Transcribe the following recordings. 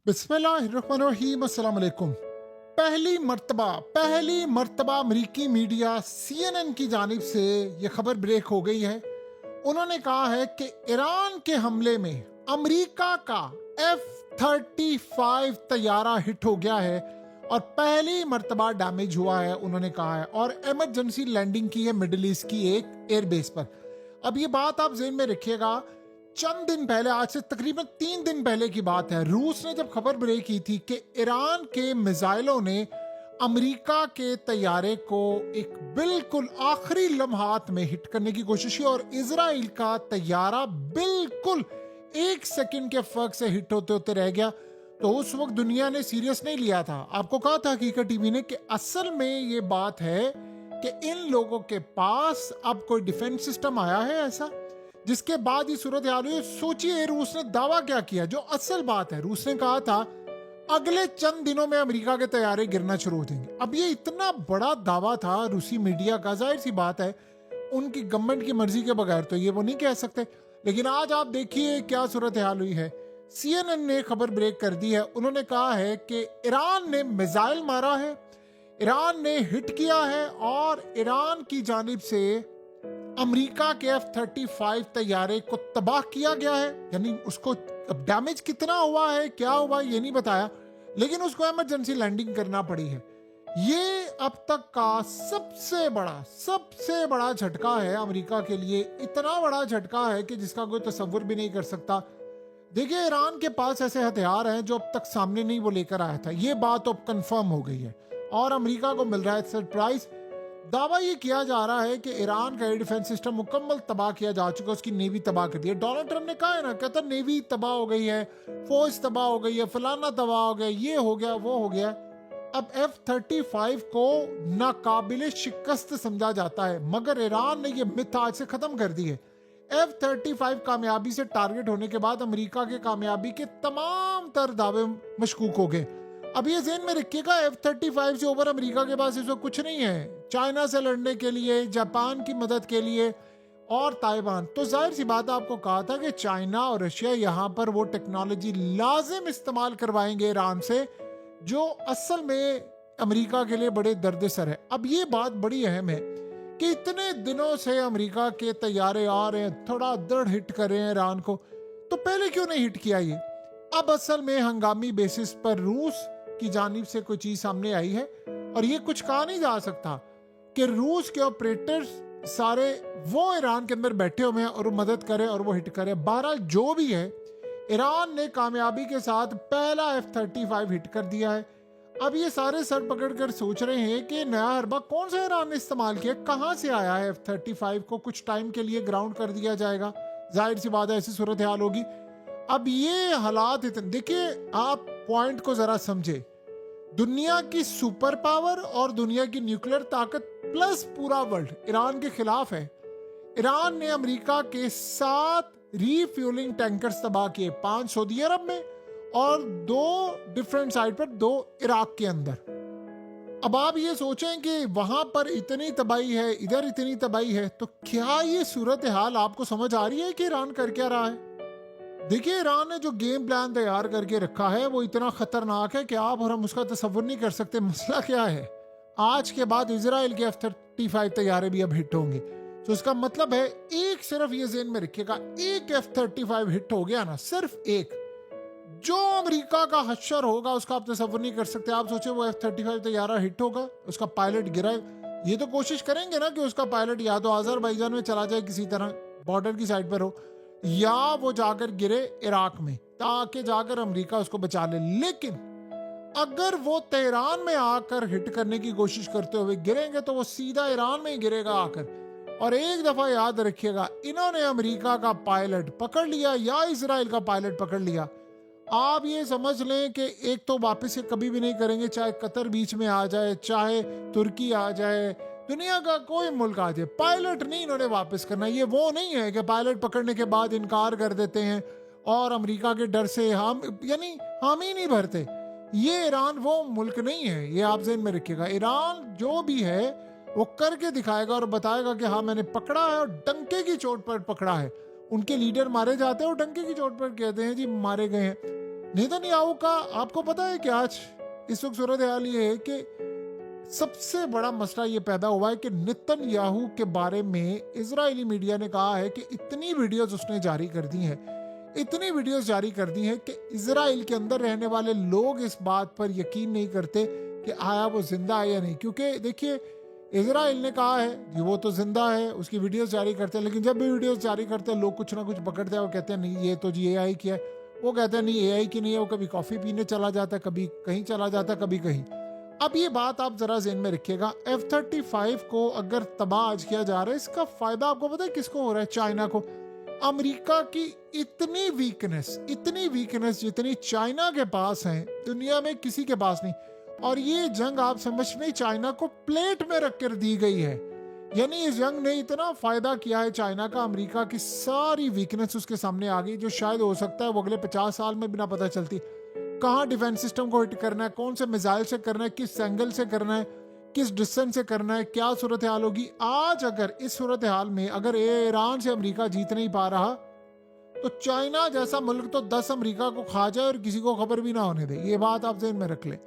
बिस्मिल्लाहिर्रहमानिर्रहीम, अस्सलाम वालेकुम। पहली मर्तबा अमरीकी मीडिया CNN की जानिब से ये खबर ब्रेक हो गई है। उन्होंने कहा है कि ईरान के हमले में अमरीका का F-35 तैयारा हिट हो गया है और पहली मर्तबा डैमेज हुआ है, उन्होंने कहा है, और इमरजेंसी लैंडिंग की है मिडिल ईस्ट की एक एयरबेस पर। अब ये बात आप ज़हन में रखिएगा, चंद दिन पहले, आज से तकरीबन 3 दिन पहले की बात है, रूस ने जब खबर ब्रेक की थी कि ईरान के मिसाइलों ने अमेरिका के तैयारे को एक बिल्कुल आखिरी लम्हात में हिट करने की कोशिश की और इजराइल का तैयारा बिल्कुल 1 सेकंड के फर्क से हिट होते होते रह गया। तो उस वक्त दुनिया ने सीरियस नहीं लिया था। आपको कहा था हकीकत टीवी ने कि असल में ये बात है कि इन लोगों के पास अब कोई डिफेंस सिस्टम आया है ऐसा, जिसके बाद ये सूरत हाल हुई। सोचिए रूस ने दावा क्या किया, जो असल बात है। रूस ने कहा था अगले चंद दिनों में अमेरिका के तैयारे गिरना शुरू हो जाएंगे। अब ये इतना बड़ा दावा था रूसी मीडिया का, जाहिर सी बात है उनकी गवर्नमेंट की मर्जी के बगैर तो ये वो नहीं कह सकते। लेकिन आज आप देखिए क्या सूरत हाल हुई है। CNN ने खबर ब्रेक कर दी है। उन्होंने कहा है कि ईरान ने मिसाइल मारा है, ईरान ने हिट किया है और ईरान की जानिब से अमेरिका के F-35 तैयारे को तबाह किया गया है। यानी उसको डैमेज कितना हुआ है, क्या हुआ, ये नहीं बताया, लेकिन उसको इमरजेंसी लैंडिंग करना पड़ी है। ये अब तक का सबसे बड़ा झटका है अमेरिका के लिए। इतना बड़ा झटका है कि जिसका कोई तसव्वुर भी नहीं कर सकता। देखिए ईरान के पास ऐसे हथियार हैं जो अब तक सामने नहीं वो लेकर आया था। ये बात अब कंफर्म हो गई है और अमेरिका को मिल रहा है सरप्राइज। दावा ये किया जा रहा है कि ईरान का एयर डिफेंस सिस्टम मुकम्मल तबाह किया जा चुका है, उसकी नेवी तबाह कर दी है। डोनाल्ड ट्रंप ने कहा है ना, कहता नेवी तबाह हो गई है, फौज तबाह हो गई है, फलाना तबाह हो गया, ये हो गया, वो हो गया। अब F-35 को नाकाबिले शिकस्त समझा जाता है, मगर ईरान ने यह मिथ आज से खत्म कर दी है। F-35 कामयाबी से टारगेट होने के बाद अमेरिका के कामयाबी के तमाम तर दावे मशकूक हो गए। अब ये ज़हन में रखिएगा, F-35 से ओवर अमेरिका के पास इस वक्त कुछ नहीं है। चाइना से लड़ने के लिए, जापान की मदद के लिए और ताइवान, तो जाहिर सी बात आपको कहा था कि चाइना और रशिया यहाँ पर वो टेक्नोलॉजी लाजिम इस्तेमाल करवाएंगे ईरान से, जो असल में अमेरिका के लिए बड़े दर्द-ए-सर है। अब ये बात बड़ी अहम है कि इतने दिनों से अमेरिका के तैयारे आ रहे हैं, थोड़ा दृढ़ हिट कर रहे हैं ईरान को, तो पहले क्यों नहीं हिट किया ये? अब असल में हंगामी बेसिस पर रूस की जानिब से कोई चीज सामने आई है और ये कुछ कहा नहीं जा सकता कि रूस के ऑपरेटर्स सारे वो ईरान के अंदर बैठे हुए हैं और वो मदद करे और वो हिट करे। बहरहाल जो भी है, ईरान ने कामयाबी के साथ पहला F-35 हिट कर दिया है। अब ये सारे सर पकड़कर सोच रहे हैं कि नया हरबा कौन सा ईरान ने इस्तेमाल किया, कहां से आया है। F-35 को कुछ टाइम के लिए ग्राउंड कर दिया जाएगा, जाहिर सी बात है ऐसी सूरत हाल होगी। अब ये हालात इतने, देखिए आप पॉइंट को जरा समझे, दुनिया की सुपर पावर और दुनिया की न्यूक्लियर ताकत प्लस पूरा वर्ल्ड ईरान के खिलाफ है। ईरान ने अमेरिका के 7 रीफ्यूलिंग टैंकर्स तबाह किए, 5 सऊदी अरब में और 2 डिफरेंट साइड पर, 2 इराक के अंदर। अब आप ये सोचें कि वहां पर इतनी तबाही है, इधर इतनी तबाही है, तो क्या ये सूरत हाल आपको समझ आ रही है कि ईरान कर क्या रहा है? देखिए ईरान ने जो गेम प्लान तैयार करके रखा है वो इतना खतरनाक है कि आप और हम उसका तसव्वुर नहीं कर सकते। मसला क्या है, आज के बाद इजराइल के F-35 तैयारे भी अब हिट होंगे। तो इसका मतलब है, एक सिर्फ ये ज़हन में रखिएगा, एक F-35 हिट हो गया ना, सिर्फ एक, जो अमेरिका का हश्र होगा उसका आप तसव्वुर नहीं कर सकते। आप सोचे वो F-35 तैयारा हिट होगा, उसका पायलट गिरा, ये तो कोशिश करेंगे ना कि उसका पायलट या तो अजरबैजान में चला जाए, किसी तरह बॉर्डर की साइड पर हो, या वो जाकर गिरे इराक में ताकि जाकर अमेरिका उसको बचा ले। लेकिन अगर वो तेहरान में आकर हिट करने की कोशिश करते हुए गिरेंगे तो वो सीधा ईरान में ही गिरेगा आकर। और एक दफा याद रखिएगा, इन्होंने अमेरिका का पायलट पकड़ लिया या इजराइल का पायलट पकड़ लिया, आप ये समझ लें कि एक तो वापस से कभी भी नहीं करेंगे, चाहे कतर बीच में आ जाए, चाहे तुर्की आ जाए, दुनिया का कोई मुल्क आ जाए, पायलट नहीं इन्होंने वापस करना। ये वो नहीं है कि पायलट पकड़ने के बाद इनकार कर देते हैं और अमेरिका के डर से हम ही नहीं भरते। ये ईरान वो मुल्क नहीं है, ये आप ज़हन में रखिएगा। ईरान जो भी है वो करके दिखाएगा और बताएगा कि हाँ मैंने पकड़ा है, और डंके की चोट पर पकड़ा है। उनके लीडर मारे जाते हैं और डंके की चोट पर कहते हैं जी मारे गए हैं। नेतन्याहू का आपको पता है कि आज इस वक्त सूरत हाल ये है कि सबसे बड़ा मसला ये पैदा हुआ है कि नेतन्याहू के बारे में इजरायली मीडिया ने कहा है कि इतनी वीडियोस उसने जारी कर दी हैं, इतनी वीडियोस जारी कर दी हैं कि इजराइल के अंदर रहने वाले लोग इस बात पर यकीन नहीं करते कि आया वो जिंदा है या नहीं। क्योंकि देखिए, इजराइल ने कहा है कि वो तो जिंदा है, उसकी वीडियोस जारी करते हैं, लेकिन जब भी वीडियोस जारी करते हैं लोग कुछ ना कुछ पकड़ते हैं, वो कहते हैं नहीं ये तो जी AI की है, वो कहते हैं नहीं AI की नहीं है, वो कभी कॉफ़ी पीने चला जाता है, कभी कहीं चला जाता है, कभी कहीं। अब ये बात आप जरा ज़हन में रखिएगा, F-35 को अगर तबाह आज किया जा रहा है, इसका फायदा आपको पता है किसको हो रहा है? चाइना को। अमेरिका की इतनी वीकनेस जितनी चाइना के पास है दुनिया में किसी के पास नहीं। और ये जंग आप समझ नहीं, चाइना को प्लेट में रख कर दी गई है। यानी इस जंग ने इतना फायदा किया है चाइना का, अमेरिका की सारी वीकनेस उसके सामने आ गई, जो शायद हो सकता है वो अगले 50 साल में भी ना पता चलती। कहाँ डिफेंस सिस्टम को हिट करना है, कौन से मिसाइल से करना है, किस एंगल से करना है, किस डिस्टेंस से करना है, क्या सूरत हाल होगी। आज अगर इस सूरत हाल में अगर ईरान से अमेरिका जीत नहीं पा रहा तो चाइना जैसा मुल्क तो 10 अमेरिका को खा जाए और किसी को खबर भी ना होने दे। ये बात आप ज़हन में रख लें।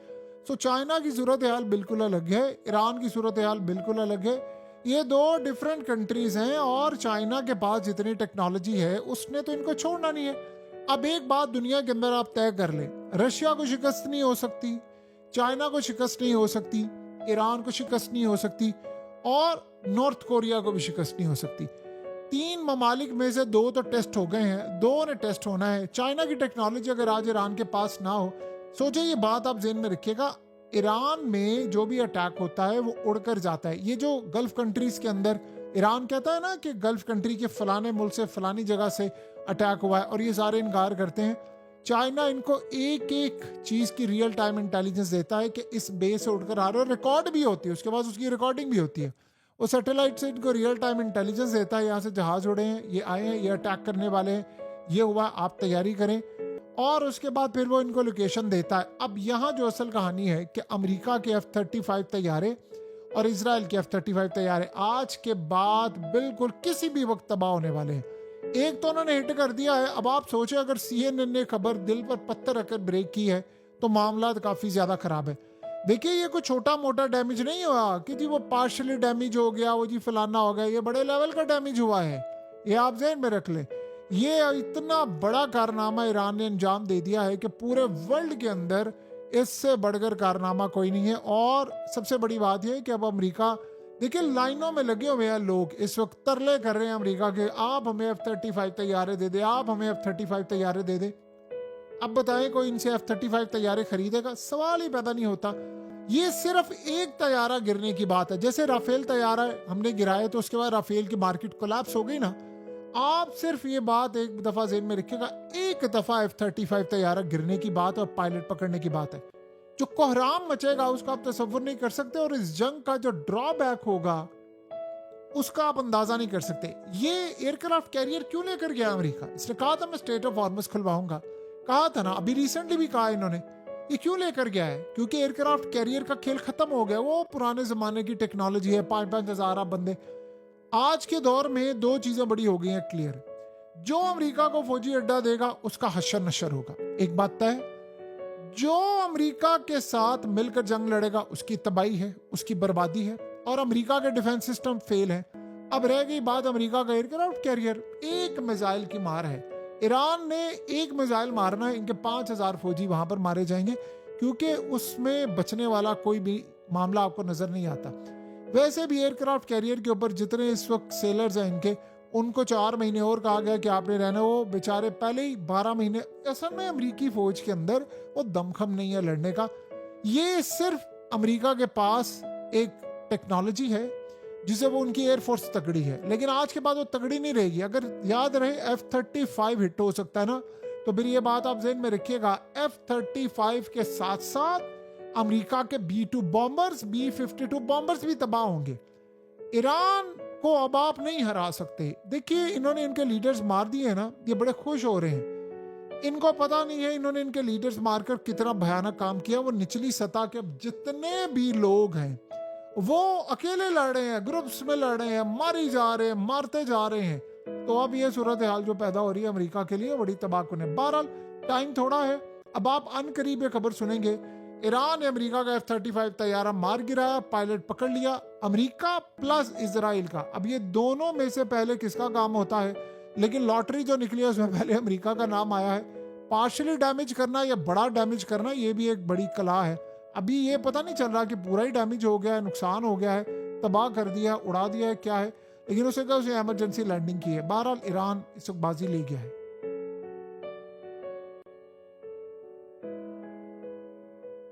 तो चाइना की सूरत हाल बिल्कुल अलग है, ईरान की सूरत हाल बिल्कुल अलग है। ये दो डिफरेंट कंट्रीज हैं और चाइना के पास जितनी टेक्नोलॉजी है उसने तो इनको छोड़ना नहीं है। अब एक बात दुनिया के अंदर आप तय कर लें, रशिया को शिकस्त नहीं हो सकती, चाइना को शिकस्त नहीं हो सकती, ईरान को शिकस्त नहीं हो सकती और नॉर्थ कोरिया को भी शिकस्त नहीं हो सकती। 3 ममालिक में से 2 तो टेस्ट हो गए हैं, 2 ने टेस्ट होना है। चाइना की टेक्नोलॉजी अगर आज ईरान के पास ना हो, सोचिए ये बात आप ज़हन में रखिएगा, ईरान में जो भी अटैक होता है वो उड़कर जाता है। ये जो गल्फ कंट्रीज के अंदर ईरान कहता है ना कि गल्फ कंट्री के फलाने मुल्क से फलानी जगह से अटैक हुआ है और ये सारे इनकार करते हैं। चाइना इनको एक एक चीज़ की रियल टाइम इंटेलिजेंस देता है कि इस बेस से उड़कर आ रहा है, रिकॉर्ड भी होती है, उसके बाद उसकी रिकॉर्डिंग भी होती है। वो सैटेलाइट से इनको रियल टाइम इंटेलिजेंस देता है, यहाँ से जहाज उड़े हैं, ये आए हैं, ये अटैक करने वाले हैं, ये हुआ, आप तैयारी करें। और उसके बाद फिर वो इनको लोकेशन देता है। अब यहाँ जो असल कहानी है कि अमेरिका के F-35 तैयारे और इजराइल के F-35 तैयारे आज के बाद बिल्कुल किसी भी वक्त तबाह होने वाले हैं। एक तो उन्होंने हिट कर दिया है, अब आप सोचें अगर CNN ने खबर दिल पर पत्थर रखकर ब्रेक की है तो मामला काफ़ी ज़्यादा ख़राब है। देखिए ये कोई छोटा मोटा डैमेज नहीं हुआ कि जी वो पार्शली डैमेज हो गया, वो जी फलाना हो गया, ये बड़े लेवल का डैमेज हुआ है, ये आप ज़हन में रख लें। ये इतना बड़ा कारनामा ईरान ने अंजाम दे दिया है कि पूरे वर्ल्ड के अंदर इससे बढ़कर कारनामा कोई नहीं है। और सबसे बड़ी बात यह है कि अब अमेरिका, देखिए लाइनों में लगे हुए हैं लोग, इस वक्त तरले कर रहे हैं अमेरिका के, आप हमें F-35 तैयारे दे दे, आप हमें F-35 तैयारे दे दे। अब बताएं कोई इनसे F-35 तैयारे खरीदेगा? सवाल ही पैदा नहीं होता। ये सिर्फ एक तैयारा गिरने की बात है। जैसे राफेल तैयारा हमने गिराया तो उसके बाद राफेल की मार्केट कोलैप्स हो गई ना। आप सिर्फ ये बात एक दफा ज़हन में रखिएगा, एक दफा F-35 तैयारा गिरने की बात और पायलट पकड़ने की बात है, जो कोहराम मचेगा उसका आप तसव्वुर नहीं कर सकते। और इस जंग का जो ड्रॉबैक होगा उसका आप अंदाजा नहीं कर सकते। ये एयरक्राफ्ट कैरियर क्यों लेकर गया अमेरिका? इसने कहा था मैं स्टेट ऑफ हॉर्मस खुलवाऊंगा, कहा था ना, अभी रिसेंटली भी कहा इन्होंने। ये क्यों लेकर गया है? क्योंकि एयरक्राफ्ट कैरियर का खेल खत्म हो गया, वो पुराने जमाने की टेक्नोलॉजी है, 5-5 हजार बंदे। आज के दौर में 2 चीजें बड़ी हो गई हैं क्लियर, जो अमेरिका को फौजी अड्डा देगा उसका हशर नशर होगा, एक बात तय है। जो अमेरिका के साथ मिलकर जंग लड़ेगा उसकी तबाही है, उसकी बर्बादी है। और अमेरिका के डिफेंस सिस्टम फेल है। अब रह गई बात अमेरिका का एयरक्राफ्ट कैरियर, एक मिसाइल की मार है। ईरान ने एक मिसाइल मारना है, इनके 5000 फौजी वहां पर मारे जाएंगे, क्योंकि उसमें बचने वाला कोई भी मामला आपको नजर नहीं आता। वैसे भी एयरक्राफ्ट कैरियर के ऊपर जितने इस वक्त सेलर्स हैं इनके, उनको 4 महीने और कहा गया कि आपने रहना। वो बेचारे पहले ही 12 महीने, असल में अमेरिकी फौज के अंदर वो दमखम नहीं है लड़ने का। ये सिर्फ अमेरिका के पास एक टेक्नोलॉजी है जिसे वो उनकी एयरफोर्स तगड़ी है, लेकिन आज के बाद वो तगड़ी नहीं रहेगी। अगर याद रहे F-35 हिट हो सकता है ना, तो फिर ये बात आप ज़हन में रखिएगा, F-35 के साथ साथ अमेरिका के B-2 बॉम्बर्स, B-52 बॉम्बर्स भी तबाह होंगे। ईरान को अब आप नहीं हरा सकते। देखिए इन्होंने इनके लीडर्स मार दिए हैं ना, ये बड़े खुश हो रहे हैं। इनको पता नहीं है इन्होंने इनके लीडर्स मारकर कितना भयानक काम किया। वो निचली सतह के जितने भी लोग हैं वो अकेले लड़ रहे हैं, ग्रुप्स में लड़ रहे हैं, मारी जा रहे हैं, मारते जा रहे हैं। तो अब ये सूरत हाल जो पैदा हो रही है अमेरिका के लिए बड़ी तबाहकुन है। बहरहाल टाइम थोड़ा है, अब आप अनकरीब ये खबर सुनेंगे, ईरान ने अमेरिका का F-35 तैयारा मार गिराया, पायलट पकड़ लिया, अमेरिका प्लस इजराइल का। अब ये दोनों में से पहले किसका काम होता है, लेकिन लॉटरी जो निकली है उसमें पहले अमेरिका का नाम आया है। पार्शली डैमेज करना या बड़ा डैमेज करना, ये भी एक बड़ी कला है। अभी ये पता नहीं चल रहा कि पूरा ही डैमेज हो गया है, नुकसान हो गया है, तबाह कर दिया, उड़ा दिया है, क्या है, लेकिन उसे कहा उसे इमरजेंसी लैंडिंग की है। बहरहाल ईरान इस वक्त बाजी ले गया है।